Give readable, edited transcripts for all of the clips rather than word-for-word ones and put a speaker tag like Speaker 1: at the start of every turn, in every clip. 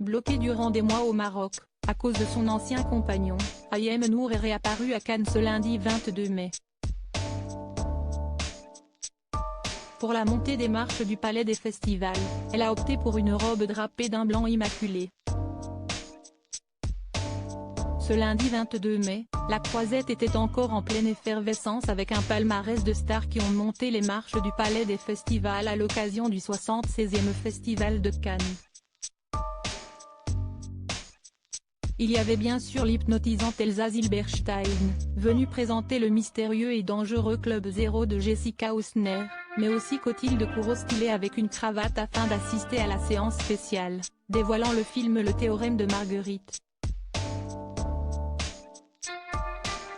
Speaker 1: bloquée durant des mois au Maroc, à cause de son ancien compagnon. Ayem Nour est réapparue à Cannes ce lundi 22 mai. Pour la montée des marches du Palais des Festivals, elle a opté pour une robe drapée d'un blanc immaculé. Ce lundi 22 mai, la Croisette était encore en pleine effervescence avec un palmarès de stars qui ont monté les marches du Palais des Festivals à l'occasion du 76e Festival de Cannes. Il y avait bien sûr l'hypnotisante Elsa Zilberstein, venue présenter le mystérieux et dangereux Club Zéro de Jessica Hausner, mais aussi Clotilde Courreau stylée avec une cravate afin d'assister à la séance spéciale, dévoilant le film Le Théorème de Marguerite.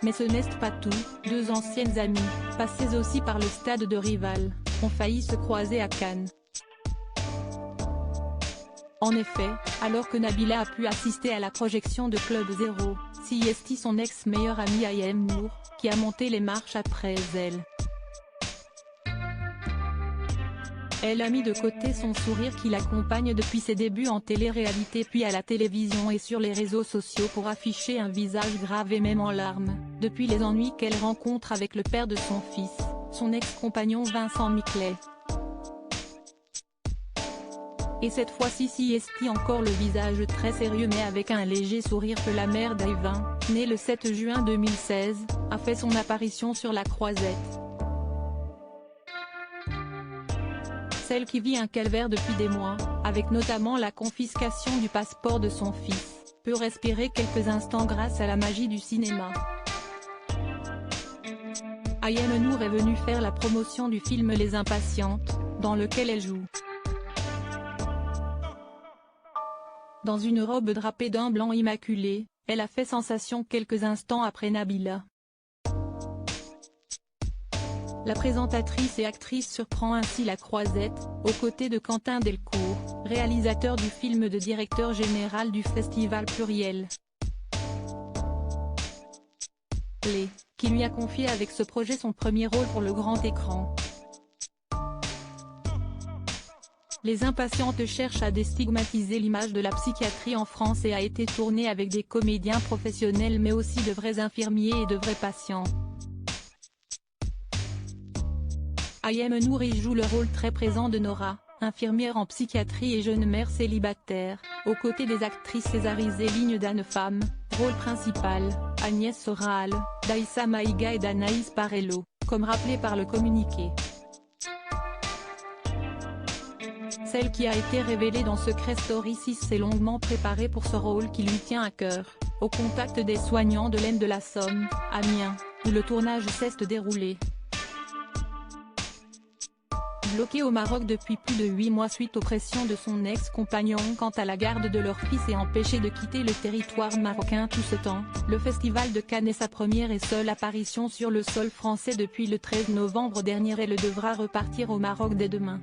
Speaker 1: Mais ce n'est pas tout, deux anciennes amies, passées aussi par le stade de Rival, ont failli se croiser à Cannes. En effet, alors que Nabila a pu assister à la projection de Club Zéro, c'est son ex-meilleure amie Ayem Nour, qui a monté les marches après elle. Elle a mis de côté son sourire qui l'accompagne depuis ses débuts en télé-réalité puis à la télévision et sur les réseaux sociaux pour afficher un visage grave et même en larmes, depuis les ennuis qu'elle rencontre avec le père de son fils, son ex-compagnon Vincent Miclet. Et cette fois-ci c'est encore le visage très sérieux mais avec un léger sourire que la mère d'Ayvin, née le 7 juin 2016, a fait son apparition sur la Croisette. Celle qui vit un calvaire depuis des mois, avec notamment la confiscation du passeport de son fils, peut respirer quelques instants grâce à la magie du cinéma. Ayem Nour est venue faire la promotion du film Les Impatientes, dans lequel elle joue. Dans une robe drapée d'un blanc immaculé, elle a fait sensation quelques instants après Nabila. La présentatrice et actrice surprend ainsi la Croisette, aux côtés de Quentin Delcourt, réalisateur du film et directeur général du festival Pluriel, qui lui a confié avec ce projet son premier rôle pour le grand écran. Les Impatientes cherchent à déstigmatiser l'image de la psychiatrie en France et a été tournée avec des comédiens professionnels mais aussi de vrais infirmiers et de vrais patients. Ayem Nour y joue le rôle très présent de Nora, infirmière en psychiatrie et jeune mère célibataire, aux côtés des actrices césarisées Ligne d'Anne Femme, rôle principal, Agnès Soral, Daïssa Maïga et d'Anaïs Parello, comme rappelé par le communiqué. Celle qui a été révélée dans Secret Story 6 s'est longuement préparée pour ce rôle qui lui tient à cœur, au contact des soignants de l'Aisne de la Somme, Amiens, où le tournage s'est déroulé. Bloquée au Maroc depuis plus de 8 mois suite aux pressions de son ex-compagnon quant à la garde de leur fils et empêchée de quitter le territoire marocain tout ce temps, le Festival de Cannes est sa première et seule apparition sur le sol français depuis le 13 novembre dernier et elle devra repartir au Maroc dès demain.